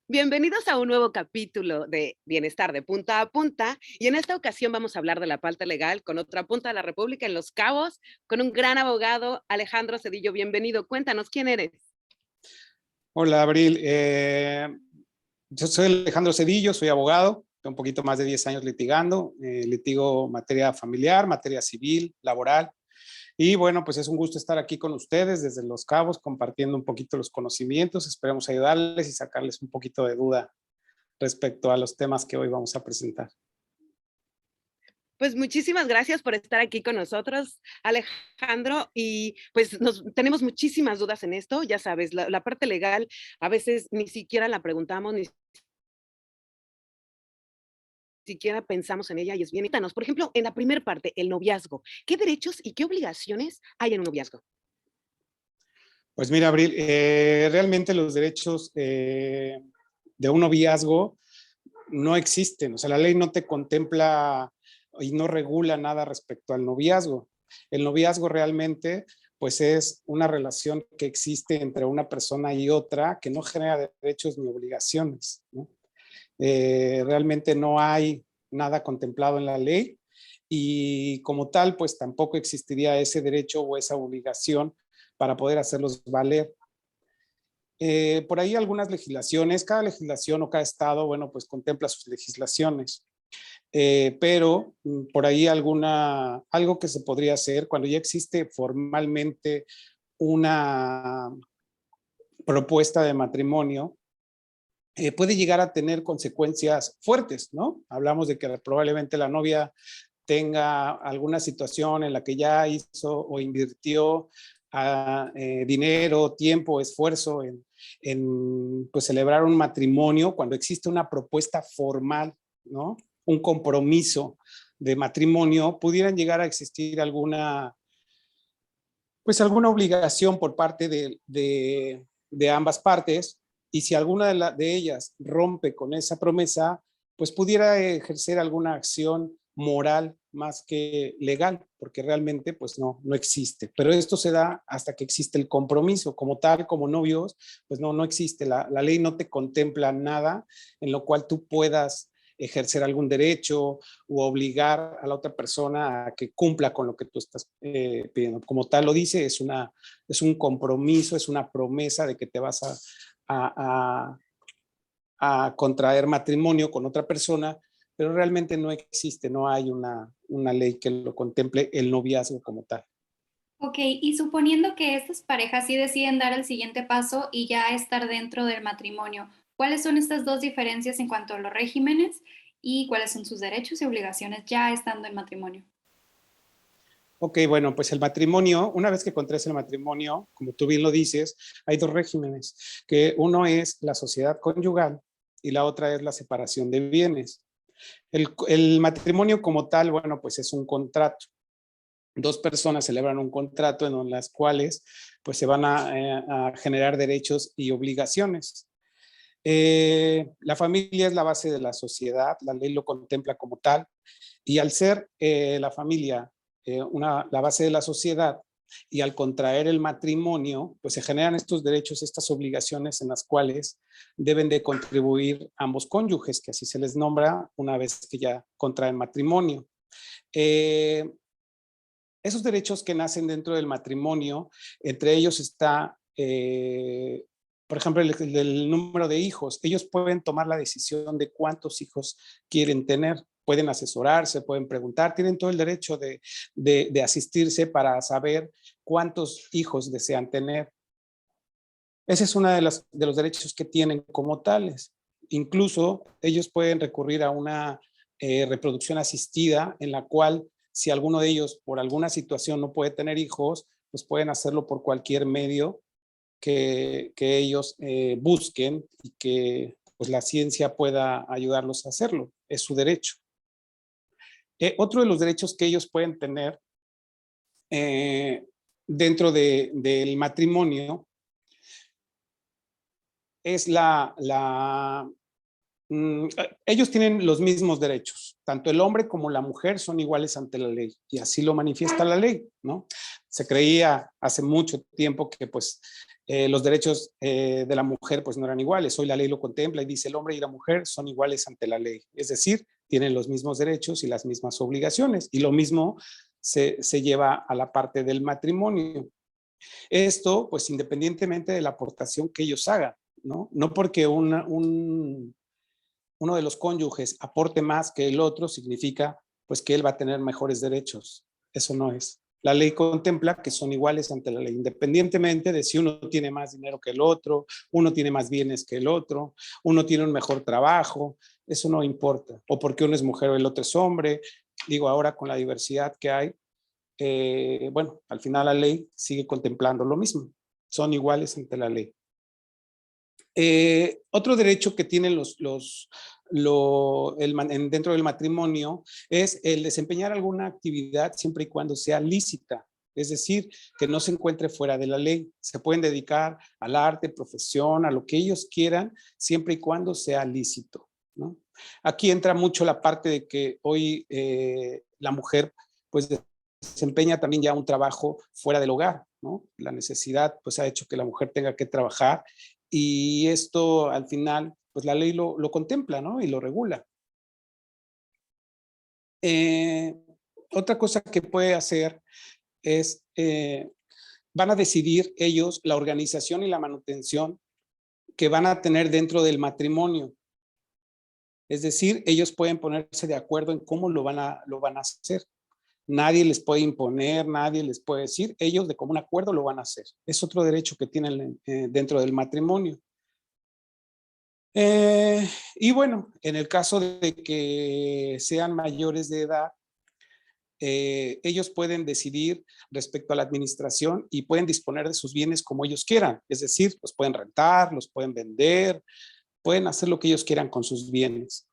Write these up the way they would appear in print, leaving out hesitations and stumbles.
Bienvenidos a un nuevo capítulo de Bienestar de Punta a Punta y en esta ocasión vamos a hablar de la parte legal con otra punta de la República en Los Cabos con un gran abogado, Alejandro Cedillo. Bienvenido, cuéntanos quién eres. Hola, Abril. Yo soy Alejandro Cedillo, soy abogado, tengo un poquito más de 10 años litigando, litigo materia familiar, materia civil, laboral. Y bueno, pues es un gusto estar aquí con ustedes desde Los Cabos, compartiendo un poquito los conocimientos. Esperemos ayudarles y sacarles un poquito de duda respecto a los temas que hoy vamos a presentar. Pues muchísimas gracias por estar aquí con nosotros, Alejandro. Y pues tenemos muchísimas dudas en esto. Ya sabes, la parte legal a veces ni siquiera la preguntamos, ni siquiera pensamos en ella y es bien. Cuéntanos, por ejemplo, en la primera parte, el noviazgo. ¿Qué derechos y qué obligaciones hay en un noviazgo? Pues mira, Abril, realmente los derechos de un noviazgo no existen. O sea, la ley no te contempla y no regula nada respecto al noviazgo. El noviazgo realmente, pues es una relación que existe entre una persona y otra que no genera derechos ni obligaciones, ¿no? Realmente no hay nada contemplado en la ley y como tal, pues tampoco existiría ese derecho o esa obligación para poder hacerlos valer. Por ahí algunas legislaciones, cada legislación o cada estado, bueno, pues contempla sus legislaciones. Pero por ahí algo que se podría hacer cuando ya existe formalmente una propuesta de matrimonio, puede llegar a tener consecuencias fuertes, ¿no? Hablamos de que probablemente la novia tenga alguna situación en la que ya hizo o invirtió dinero, tiempo, esfuerzo en pues, celebrar un matrimonio cuando existe una propuesta formal, ¿no? Un compromiso de matrimonio, pudieran llegar a existir pues alguna obligación por parte de ambas partes, y si alguna de ellas rompe con esa promesa, pues pudiera ejercer alguna acción moral más que legal, porque realmente pues no existe. Pero esto se da hasta que existe el compromiso, como tal, como novios, pues no existe. La ley no te contempla nada en lo cual tú puedas ejercer algún derecho u obligar a la otra persona a que cumpla con lo que tú estás pidiendo. Como tal lo dice, es un compromiso, es una promesa de que te vas a, a contraer matrimonio con otra persona, pero realmente no existe, no hay una ley que lo contemple el noviazgo como tal. Ok, y suponiendo que estas parejas sí deciden dar el siguiente paso y ya estar dentro del matrimonio, ¿cuáles son estas dos diferencias en cuanto a los regímenes y cuáles son sus derechos y obligaciones ya estando en matrimonio? Ok, bueno, pues el matrimonio, una vez que contraes el matrimonio, como tú bien lo dices, hay dos regímenes, que uno es la sociedad conyugal y la otra es la separación de bienes. El matrimonio como tal, bueno, pues es un contrato. Dos personas celebran un contrato en las cuales pues se van a generar derechos y obligaciones. La familia es la base de la sociedad, la ley lo contempla como tal, y al ser la familia la base de la sociedad y al contraer el matrimonio, pues se generan estos derechos, estas obligaciones en las cuales deben de contribuir ambos cónyuges, que así se les nombra una vez que ya contraen matrimonio. Esos derechos que nacen dentro del matrimonio, entre ellos está, por ejemplo, el número de hijos. Ellos pueden tomar la decisión de cuántos hijos quieren tener, pueden asesorarse, pueden preguntar, tienen todo el derecho de asistirse para saber cuántos hijos desean tener. Ese es uno de los derechos que tienen como tales. Incluso ellos pueden recurrir a una reproducción asistida en la cual si alguno de ellos por alguna situación no puede tener hijos, pues pueden hacerlo por cualquier medio que ellos busquen y que pues, la ciencia pueda ayudarlos a hacerlo. Es su derecho. Otro de los derechos que ellos pueden tener dentro del matrimonio es ellos tienen los mismos derechos, tanto el hombre como la mujer son iguales ante la ley y así lo manifiesta la ley, ¿no? Se creía hace mucho tiempo que pues Los derechos de la mujer pues no eran iguales. Hoy la ley lo contempla y dice el hombre y la mujer son iguales ante la ley. Es decir, tienen los mismos derechos y las mismas obligaciones. Y lo mismo se lleva a la parte del matrimonio. Esto, pues independientemente de la aportación que ellos hagan, ¿no? No porque uno de los cónyuges aporte más que el otro significa pues que él va a tener mejores derechos. Eso no es. La ley contempla que son iguales ante la ley, independientemente de si uno tiene más dinero que el otro, uno tiene más bienes que el otro, uno tiene un mejor trabajo, eso no importa. O porque uno es mujer o el otro es hombre. Digo, ahora con la diversidad que hay, bueno, al final la ley sigue contemplando lo mismo. Son iguales ante la ley. Otro derecho que tienen dentro del matrimonio es el desempeñar alguna actividad siempre y cuando sea lícita, es decir, que no se encuentre fuera de la ley. Se pueden dedicar al arte, profesión, a lo que ellos quieran, siempre y cuando sea lícito, ¿no? Aquí entra mucho la parte de que hoy la mujer pues desempeña también ya un trabajo fuera del hogar, ¿no? La necesidad pues ha hecho que la mujer tenga que trabajar y esto al final, pues la ley lo contempla, ¿no? Y lo regula. Otra cosa que puede hacer es, van a decidir ellos la organización y la manutención que van a tener dentro del matrimonio. Es decir, ellos pueden ponerse de acuerdo en cómo lo van a hacer. Nadie les puede imponer, nadie les puede decir, ellos de común acuerdo lo van a hacer. Es otro derecho que tienen dentro del matrimonio. Y bueno, en el caso de que sean mayores de edad, ellos pueden decidir respecto a la administración y pueden disponer de sus bienes como ellos quieran. Es decir, los pueden rentar, los pueden vender, pueden hacer lo que ellos quieran con sus bienes.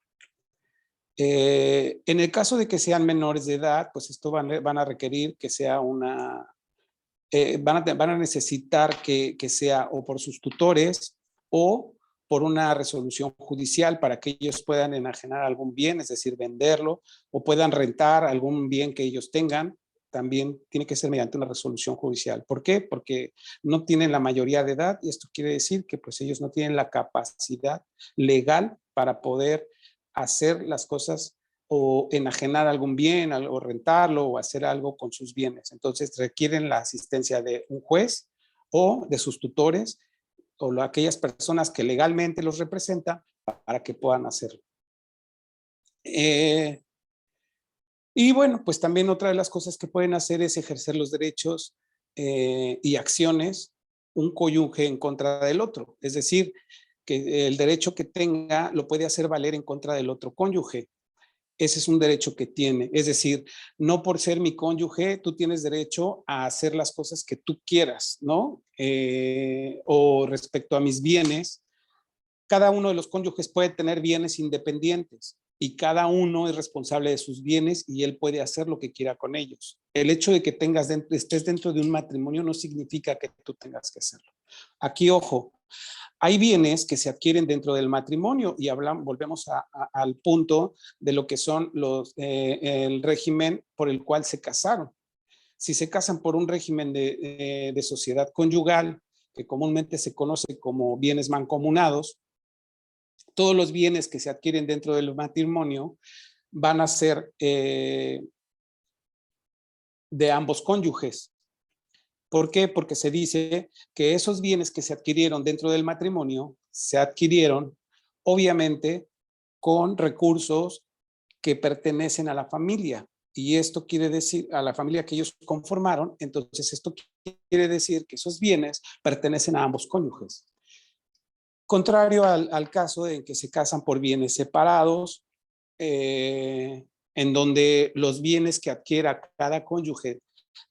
En el caso de que sean menores de edad, pues esto van a requerir que sea una, van a necesitar que sea o por sus tutores o por una resolución judicial para que ellos puedan enajenar algún bien, es decir, venderlo, o puedan rentar algún bien que ellos tengan. También tiene que ser mediante una resolución judicial. ¿Por qué? Porque no tienen la mayoría de edad y esto quiere decir que pues ellos no tienen la capacidad legal para poder hacer las cosas o enajenar algún bien o rentarlo o hacer algo con sus bienes. Entonces requieren la asistencia de un juez o de sus tutores o aquellas personas que legalmente los representan para que puedan hacerlo. Y bueno, pues también otra de las cosas que pueden hacer es ejercer los derechos y acciones un cónyuge en contra del otro. Es decir, que el derecho que tenga lo puede hacer valer en contra del otro cónyuge. Ese es un derecho que tiene. Es decir, no por ser mi cónyuge, tú tienes derecho a hacer las cosas que tú quieras, ¿no? O respecto a mis bienes, cada uno de los cónyuges puede tener bienes independientes y cada uno es responsable de sus bienes y él puede hacer lo que quiera con ellos. El hecho de que estés dentro de un matrimonio no significa que tú tengas que hacerlo. Aquí, ojo, hay bienes que se adquieren dentro del matrimonio y volvemos al punto de lo que son el régimen por el cual se casaron. Si se casan por un régimen de sociedad conyugal, que comúnmente se conoce como bienes mancomunados, todos los bienes que se adquieren dentro del matrimonio van a ser de ambos cónyuges. ¿Por qué? Porque se dice que esos bienes que se adquirieron dentro del matrimonio se adquirieron, obviamente, con recursos que pertenecen a la familia. Y esto quiere decir a la familia que ellos conformaron. Entonces, esto quiere decir que esos bienes pertenecen a ambos cónyuges. Contrario al caso en que se casan por bienes separados, en donde los bienes que adquiera cada cónyuge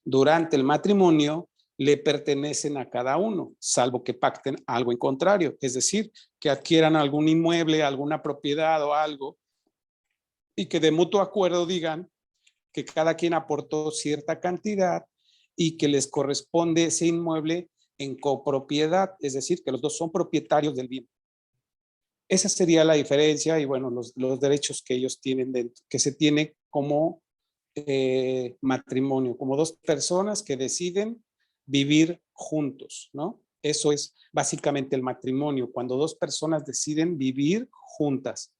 durante el matrimonio le pertenecen a cada uno, salvo que pacten algo en contrario, es decir, que adquieran algún inmueble, alguna propiedad o algo, y que de mutuo acuerdo digan que cada quien aportó cierta cantidad y que les corresponde ese inmueble en copropiedad, es decir, que los dos son propietarios del bien. Esa sería la diferencia y bueno, los derechos que ellos tienen dentro, que se tiene como matrimonio, como dos personas que deciden vivir juntos, ¿no? Eso es básicamente el matrimonio, cuando dos personas deciden vivir juntas.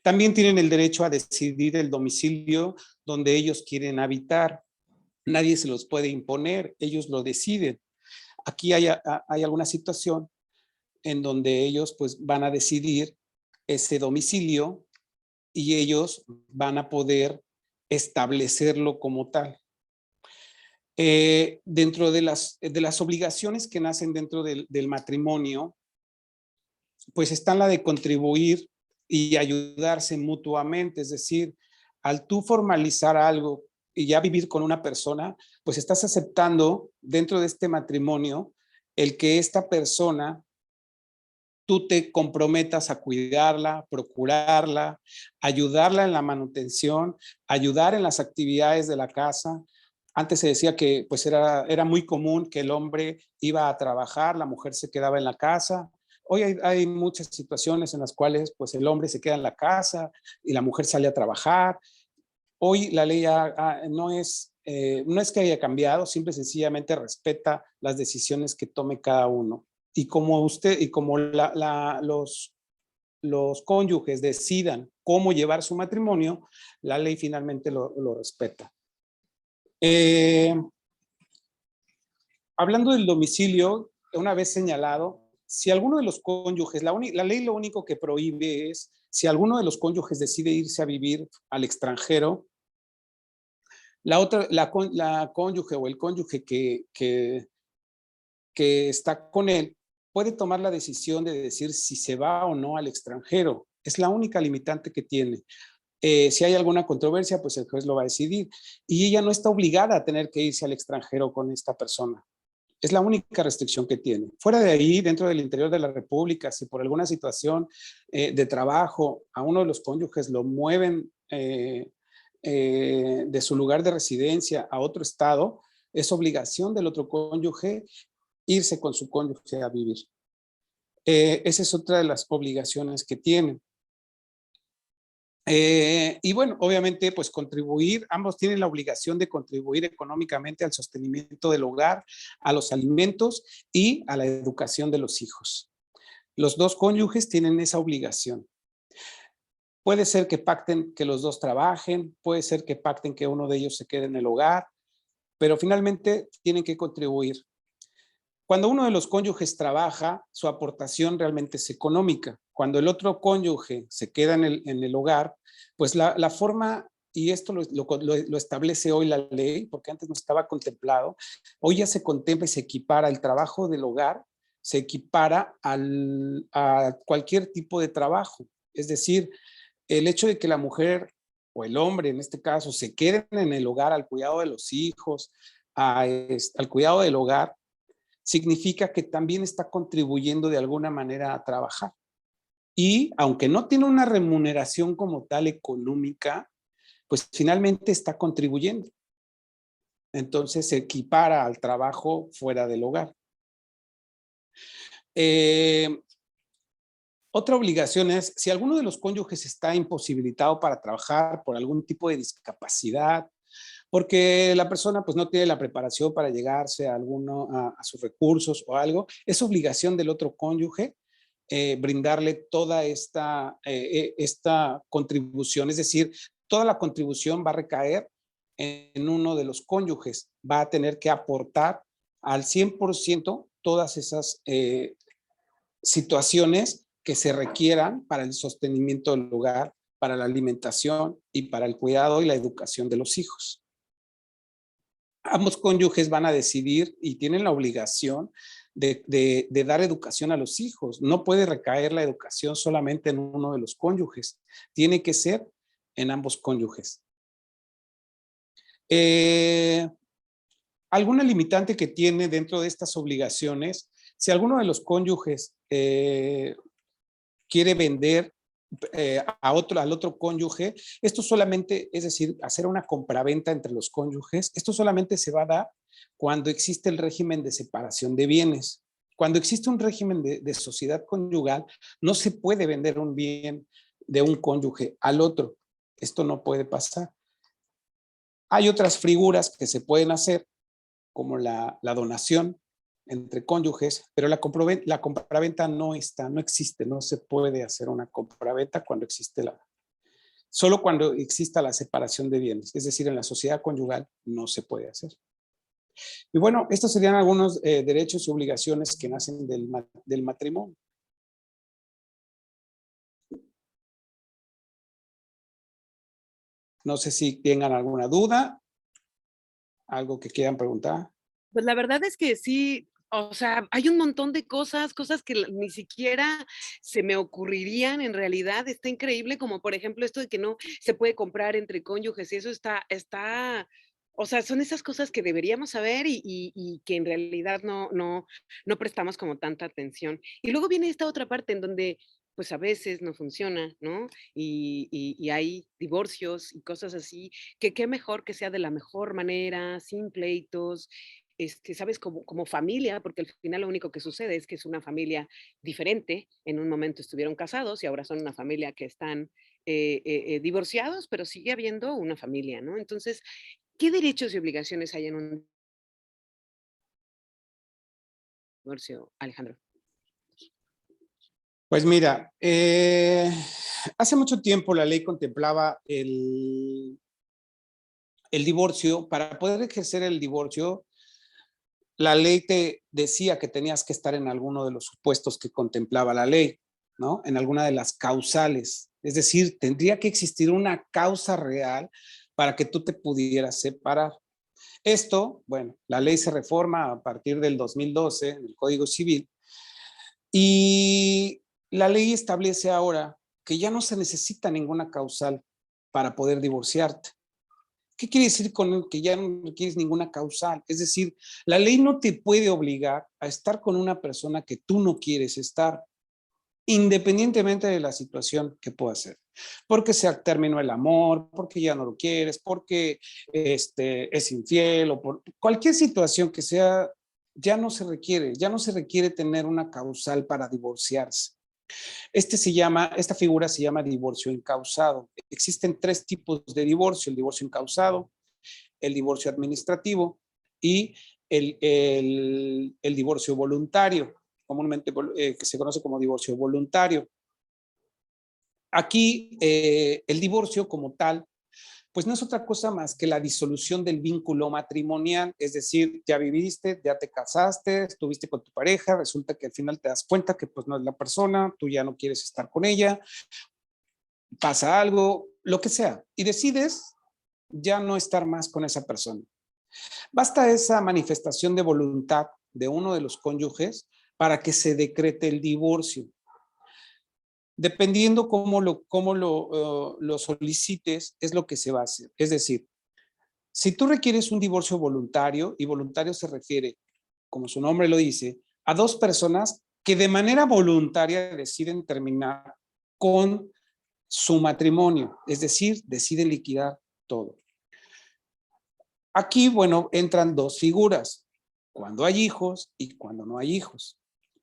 También tienen el derecho a decidir el domicilio donde ellos quieren habitar. Nadie se los puede imponer, ellos lo deciden. Aquí hay alguna situación en donde ellos pues van a decidir ese domicilio y ellos van a poder establecerlo como tal. Dentro de las obligaciones que nacen dentro del matrimonio, pues están la de contribuir y ayudarse mutuamente, es decir, al tú formalizar algo y ya vivir con una persona, pues estás aceptando dentro de este matrimonio el que esta persona tú te comprometas a cuidarla, procurarla, ayudarla en la manutención, ayudar en las actividades de la casa. Antes se decía que pues era muy común que el hombre iba a trabajar, la mujer se quedaba en la casa. Hoy hay muchas situaciones en las cuales pues el hombre se queda en la casa y la mujer sale a trabajar. Hoy la ley no es que haya cambiado, simple y sencillamente respeta las decisiones que tome cada uno. Y como los cónyuges decidan cómo llevar su matrimonio, la ley finalmente lo respeta. Hablando del domicilio, una vez señalado, si alguno de los cónyuges, la ley lo único que prohíbe es, si alguno de los cónyuges decide irse a vivir al extranjero, la cónyuge o el cónyuge que está con él puede tomar la decisión de decir si se va o no al extranjero. Es la única limitante que tiene. Si hay alguna controversia, pues el juez lo va a decidir. Y ella no está obligada a tener que irse al extranjero con esta persona. Es la única restricción que tiene. Fuera de ahí, dentro del interior de la República, si por alguna situación de trabajo a uno de los cónyuges lo mueven de su lugar de residencia a otro estado, es obligación del otro cónyuge irse con su cónyuge a vivir. Esa es otra de las obligaciones que tienen. Y bueno, obviamente, pues contribuir, ambos tienen la obligación de contribuir económicamente al sostenimiento del hogar, a los alimentos y a la educación de los hijos. Los dos cónyuges tienen esa obligación. Puede ser que pacten que los dos trabajen, puede ser que pacten que uno de ellos se quede en el hogar, pero finalmente tienen que contribuir. Cuando uno de los cónyuges trabaja, su aportación realmente es económica. Cuando el otro cónyuge se queda en el hogar, pues la forma, y esto lo establece hoy la ley, porque antes no estaba contemplado, hoy ya se contempla y se equipara el trabajo del hogar, se equipara a cualquier tipo de trabajo. Es decir, el hecho de que la mujer o el hombre, en este caso, se queden en el hogar al cuidado de los hijos, al cuidado del hogar, significa que también está contribuyendo de alguna manera a trabajar. Y aunque no tiene una remuneración como tal económica, pues finalmente está contribuyendo. Entonces se equipara al trabajo fuera del hogar. Otra obligación es, si alguno de los cónyuges está imposibilitado para trabajar por algún tipo de discapacidad, porque la persona pues no tiene la preparación para llegarse a sus recursos o algo, es obligación del otro cónyuge brindarle toda esta contribución, es decir, toda la contribución va a recaer en uno de los cónyuges, va a tener que aportar al 100% todas esas situaciones que se requieran para el sostenimiento del hogar, para la alimentación y para el cuidado y la educación de los hijos. Ambos cónyuges van a decidir y tienen la obligación de dar educación a los hijos. No puede recaer la educación solamente en uno de los cónyuges. Tiene que ser en ambos cónyuges. Alguna limitante que tiene dentro de estas obligaciones, si alguno de los cónyuges quiere vender al otro cónyuge, esto solamente, es decir, hacer una compraventa entre los cónyuges, esto solamente se va a dar cuando existe el régimen de separación de bienes. Cuando existe un régimen de sociedad conyugal, no se puede vender un bien de un cónyuge al otro. Esto no puede pasar. Hay otras figuras que se pueden hacer, como la donación, entre cónyuges, pero la compraventa no existe, no se puede hacer una compraventa cuando existe solo cuando exista la separación de bienes, es decir, en la sociedad conyugal no se puede hacer. Y bueno, estos serían algunos derechos y obligaciones que nacen del matrimonio. No sé si tengan alguna duda, algo que quieran preguntar. Pues la verdad es que sí, o sea, hay un montón de cosas que ni siquiera se me ocurrirían en realidad. Está increíble, como por ejemplo esto de que no se puede comprar entre cónyuges y eso o sea, son esas cosas que deberíamos saber y que en realidad no prestamos como tanta atención. Y luego viene esta otra parte en donde pues a veces no funciona, ¿no? Y hay divorcios y cosas así, que qué mejor que sea de la mejor manera, sin pleitos, ¿sabes? Como familia, porque al final lo único que sucede es que es una familia diferente. En un momento estuvieron casados y ahora son una familia que están divorciados, pero sigue habiendo una familia, ¿no? Entonces, ¿qué derechos y obligaciones hay en un divorcio, Alejandro? Pues mira, hace mucho tiempo la ley contemplaba el divorcio. Para poder ejercer el divorcio, la ley te decía que tenías que estar en alguno de los supuestos que contemplaba la ley, ¿no? En alguna de las causales. Es decir, tendría que existir una causa real para que tú te pudieras separar. Esto, bueno, la ley se reforma a partir del 2012 en el Código Civil y la ley establece ahora que ya no se necesita ninguna causal para poder divorciarte. ¿Qué quiere decir con que ya no requieres ninguna causal? Es decir, la ley no te puede obligar a estar con una persona que tú no quieres estar, independientemente de la situación que pueda ser. Porque se terminó el amor, porque ya no lo quieres, porque es infiel o por cualquier situación que sea, ya no se requiere tener una causal para divorciarse. Esta figura se llama divorcio incausado. Existen tres tipos de divorcio: el divorcio incausado, el divorcio administrativo y el divorcio voluntario, comúnmente que se conoce como divorcio voluntario. Aquí el divorcio como tal, pues no es otra cosa más que la disolución del vínculo matrimonial, es decir, ya viviste, ya te casaste, estuviste con tu pareja, resulta que al final te das cuenta que pues no es la persona, tú ya no quieres estar con ella, pasa algo, lo que sea, y decides ya no estar más con esa persona. Basta esa manifestación de voluntad de uno de los cónyuges para que se decrete el divorcio. Dependiendo cómo lo solicites, es lo que se va a hacer. Es decir, si tú requieres un divorcio voluntario, y voluntario se refiere, como su nombre lo dice, a dos personas que de manera voluntaria deciden terminar con su matrimonio, es decir, deciden liquidar todo. Aquí, bueno, entran dos figuras, cuando hay hijos y cuando no hay hijos.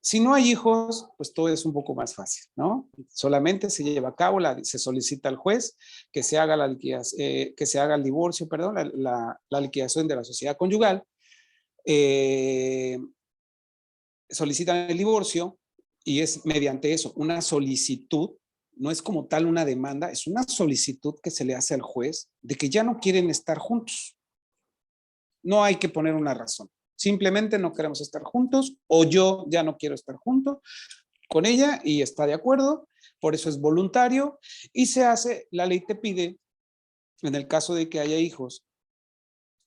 Si no hay hijos, pues todo es un poco más fácil, ¿no? Solamente se lleva a cabo, se solicita al juez que se haga el divorcio, perdón, la liquidación de la sociedad conyugal. Solicitan el divorcio y es mediante eso, una solicitud, no es como tal una demanda, es una solicitud que se le hace al juez de que ya no quieren estar juntos. No hay que poner una razón. Simplemente no queremos estar juntos o yo ya no quiero estar junto con ella y está de acuerdo. Por eso es voluntario y se hace, la ley te pide, en el caso de que haya hijos,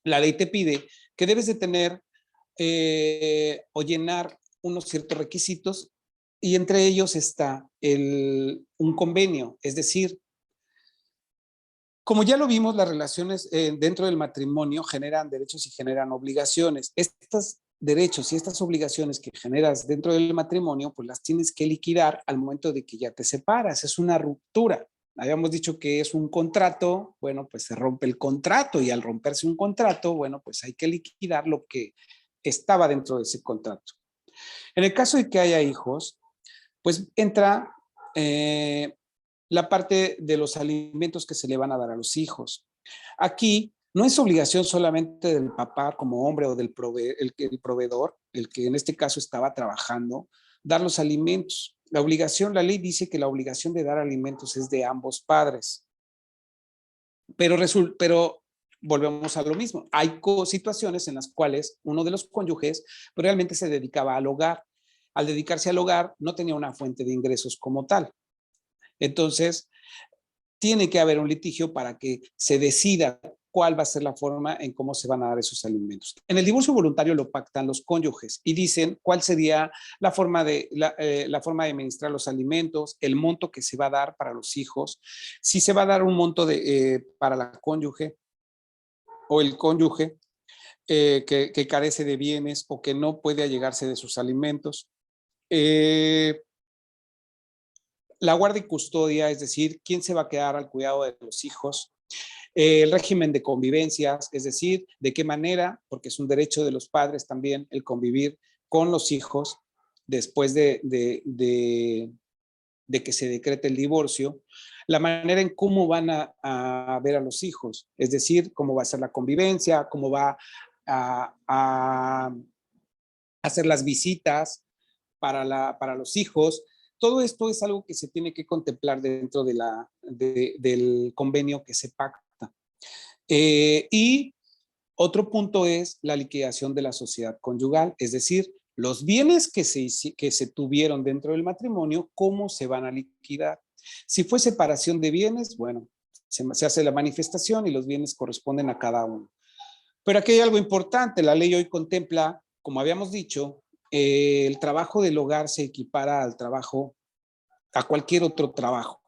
la ley te pide que debes de tener o llenar unos ciertos requisitos y entre ellos está un convenio, es decir, como ya lo vimos, las relaciones dentro del matrimonio generan derechos y generan obligaciones. Estos derechos y estas obligaciones que generas dentro del matrimonio, pues las tienes que liquidar al momento de que ya te separas. Es una ruptura. Habíamos dicho que es un contrato, bueno, pues se rompe el contrato y al romperse un contrato, bueno, pues hay que liquidar lo que estaba dentro de ese contrato. En el caso de que haya hijos, pues entra la parte de los alimentos que se le van a dar a los hijos. Aquí no es obligación solamente del papá como hombre o del el proveedor, el que en este caso estaba trabajando, dar los alimentos. La ley dice que la obligación de dar alimentos es de ambos padres, pero volvemos a lo mismo. Hay situaciones en las cuales uno de los cónyuges realmente se dedicaba al hogar. Al dedicarse al hogar no tenía una fuente de ingresos como tal. Entonces, tiene que haber un litigio para que se decida cuál va a ser la forma en cómo se van a dar esos alimentos. En el divorcio voluntario lo pactan los cónyuges y dicen cuál sería la forma de administrar los alimentos, el monto que se va a dar para los hijos, si se va a dar un monto para la cónyuge o el cónyuge que carece de bienes o que no puede allegarse de sus alimentos. La guardia y custodia, es decir, quién se va a quedar al cuidado de los hijos, el régimen de convivencias, es decir, de qué manera, porque es un derecho de los padres también el convivir con los hijos después de que se decrete el divorcio, la manera en cómo van a ver a los hijos, es decir, cómo va a ser la convivencia, cómo va a hacer las visitas para los hijos. Todo esto es algo que se tiene que contemplar dentro del convenio que se pacta. Y otro punto es la liquidación de la sociedad conyugal, es decir, los bienes que se tuvieron dentro del matrimonio, ¿cómo se van a liquidar? Si fue separación de bienes, bueno, se hace la manifestación y los bienes corresponden a cada uno. Pero aquí hay algo importante, la ley hoy contempla, como habíamos dicho, el trabajo del hogar se equipara al trabajo, a cualquier otro trabajo.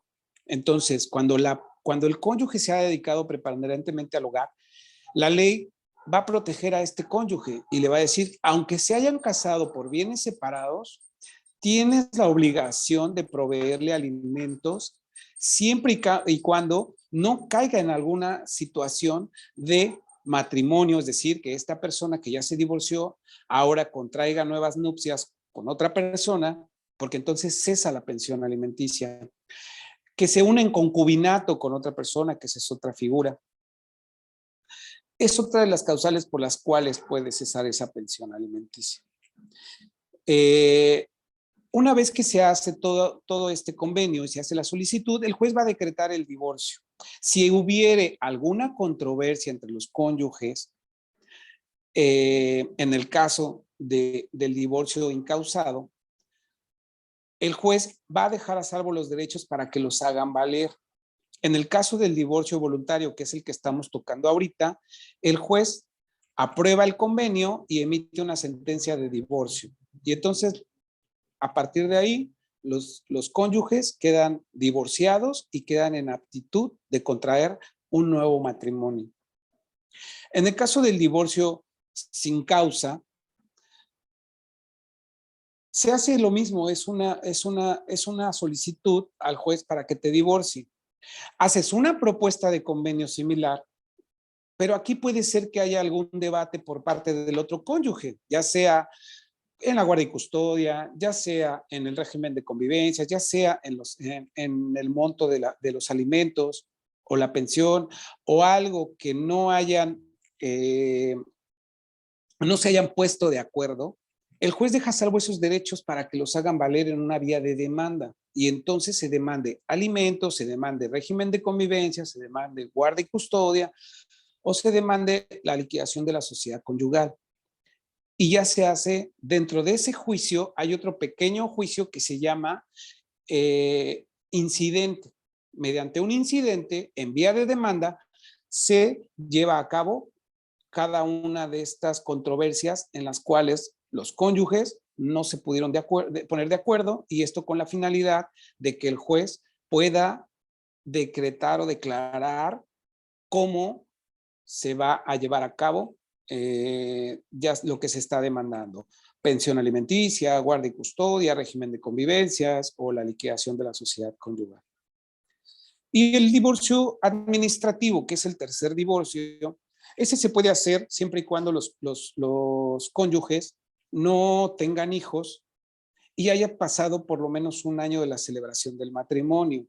Entonces, cuando el cónyuge se ha dedicado preponderantemente al hogar, la ley va a proteger a este cónyuge y le va a decir, aunque se hayan casado por bienes separados, tienes la obligación de proveerle alimentos siempre y cuando no caiga en alguna situación de matrimonio, es decir, que esta persona que ya se divorció ahora contraiga nuevas nupcias con otra persona, porque entonces cesa la pensión alimenticia, que se une en concubinato con otra persona, que esa es otra figura. Es otra de las causales por las cuales puede cesar esa pensión alimenticia. Una vez que se hace todo este convenio y se hace la solicitud, el juez va a decretar el divorcio. Si hubiere alguna controversia entre los cónyuges, en el caso del divorcio incausado, el juez va a dejar a salvo los derechos para que los hagan valer. En el caso del divorcio voluntario, que es el que estamos tocando ahorita, el juez aprueba el convenio y emite una sentencia de divorcio. Y entonces, a partir de ahí, los cónyuges quedan divorciados y quedan en aptitud de contraer un nuevo matrimonio. En el caso del divorcio sin causa, se hace lo mismo, es una solicitud al juez para que te divorcie. Haces una propuesta de convenio similar, pero aquí puede ser que haya algún debate por parte del otro cónyuge, ya sea en la guardia y custodia, ya sea en el régimen de convivencia, ya sea en el monto de los alimentos o la pensión, o algo que no se hayan puesto de acuerdo. El juez deja salvo esos derechos para que los hagan valer en una vía de demanda y entonces se demande alimentos, se demande régimen de convivencia, se demande guardia y custodia o se demande la liquidación de la sociedad conyugal. Y ya se hace, dentro de ese juicio, hay otro pequeño juicio que se llama incidente. Mediante un incidente en vía de demanda se lleva a cabo cada una de estas controversias en las cuales los cónyuges no se pudieron poner de acuerdo y esto con la finalidad de que el juez pueda decretar o declarar cómo se va a llevar a cabo ya lo que se está demandando. Pensión alimenticia, guardia y custodia, régimen de convivencias o la liquidación de la sociedad conyugal. Y el divorcio administrativo, que es el tercer divorcio, ese se puede hacer siempre y cuando los cónyuges no tengan hijos y haya pasado por lo menos un año de la celebración del matrimonio.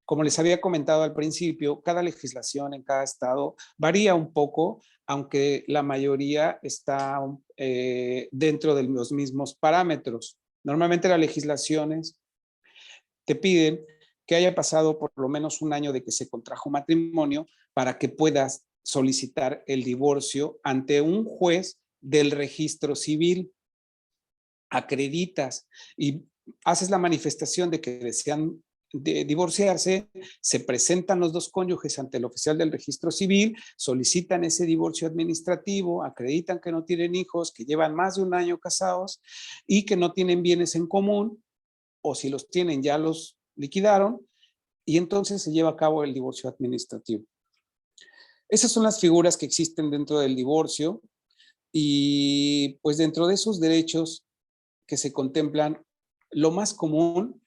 Como les había comentado al principio, cada legislación en cada estado varía un poco, aunque la mayoría está dentro de los mismos parámetros. Normalmente las legislaciones te piden que haya pasado por lo menos un año de que se contrajo matrimonio para que puedas solicitar el divorcio ante un juez del registro civil. Acreditas y haces la manifestación de que desean divorciarse, se presentan los dos cónyuges ante el oficial del registro civil, solicitan ese divorcio administrativo, acreditan que no tienen hijos, que llevan más de un año casados y que no tienen bienes en común, o si los tienen ya los liquidaron, y entonces se lleva a cabo el divorcio administrativo. Esas son las figuras que existen dentro del divorcio y pues dentro de esos derechos que se contemplan, lo más común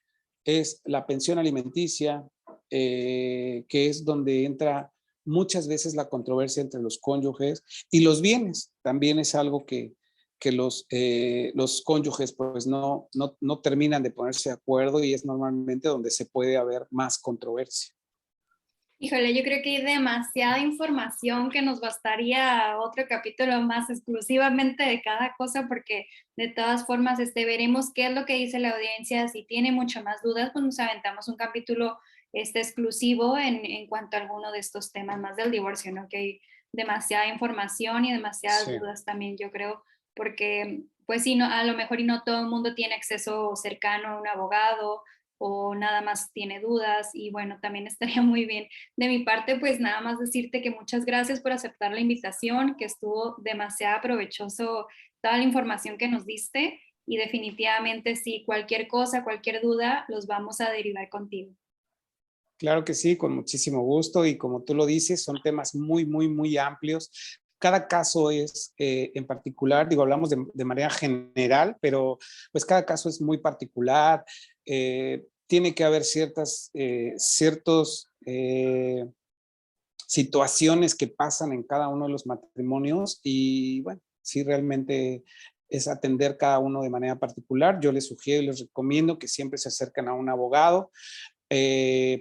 es la pensión alimenticia, que es donde entra muchas veces la controversia entre los cónyuges, y los bienes también es algo que los cónyuges pues no terminan de ponerse de acuerdo y es normalmente donde se puede haber más controversia. Híjole, yo creo que hay demasiada información que nos bastaría otro capítulo más exclusivamente de cada cosa, porque de todas formas veremos qué es lo que dice la audiencia. Si tiene mucho más dudas, pues nos aventamos un capítulo exclusivo en cuanto a alguno de estos temas más del divorcio, ¿no? Que hay demasiada información y demasiadas Sí. dudas también, yo creo, porque pues sí, no, a lo mejor y no todo el mundo tiene acceso cercano a un abogado o nada más tiene dudas, y bueno, también estaría muy bien de mi parte, pues nada más decirte que muchas gracias por aceptar la invitación, que estuvo demasiado provechoso toda la información que nos diste, y definitivamente sí, cualquier cosa, cualquier duda, los vamos a derivar contigo. Claro que sí, con muchísimo gusto, y como tú lo dices, son temas muy, muy, muy amplios. Cada caso es en particular, digo, hablamos de manera general, pero pues cada caso es muy particular. Tiene que haber ciertas situaciones que pasan en cada uno de los matrimonios y bueno, sí realmente es atender cada uno de manera particular. Yo les sugiero y les recomiendo que siempre se acerquen a un abogado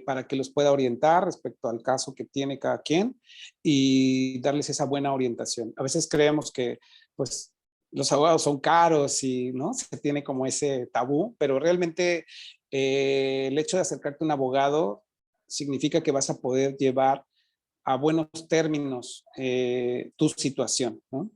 para que los pueda orientar respecto al caso que tiene cada quien y darles esa buena orientación. A veces creemos que pues los abogados son caros y no se tiene como ese tabú, pero realmente el hecho de acercarte a un abogado significa que vas a poder llevar a buenos términos tu situación, ¿no?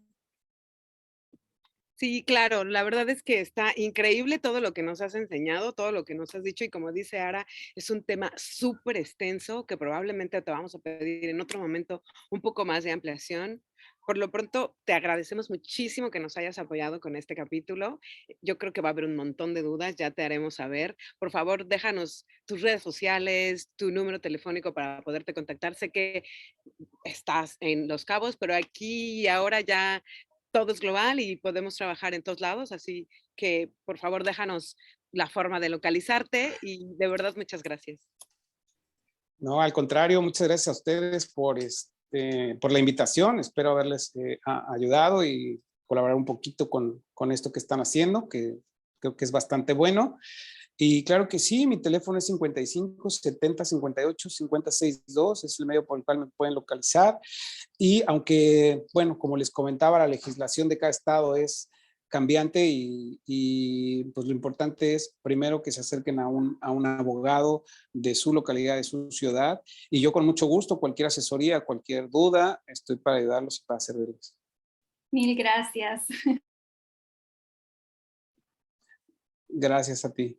Sí, claro, la verdad es que está increíble todo lo que nos has enseñado, todo lo que nos has dicho y como dice Ara, es un tema súper extenso que probablemente te vamos a pedir en otro momento un poco más de ampliación. Por lo pronto, te agradecemos muchísimo que nos hayas apoyado con este capítulo. Yo creo que va a haber un montón de dudas, ya te haremos saber. Por favor, déjanos tus redes sociales, tu número telefónico para poderte contactar. Sé que estás en Los Cabos, pero aquí y ahora ya todo es global y podemos trabajar en todos lados, así que por favor déjanos la forma de localizarte y de verdad muchas gracias. No, al contrario, muchas gracias a ustedes por la invitación. Espero haberles ayudado y colaborar un poquito con esto que están haciendo, que creo que es bastante bueno. Y claro que sí, mi teléfono es 55 70 58 50 62, es el medio por el cual me pueden localizar. Y aunque, bueno, como les comentaba, la legislación de cada estado es cambiante y pues lo importante es primero que se acerquen a un abogado de su localidad, de su ciudad. Y yo con mucho gusto, cualquier asesoría, cualquier duda, estoy para ayudarlos y para servirles. Mil gracias. Gracias a ti.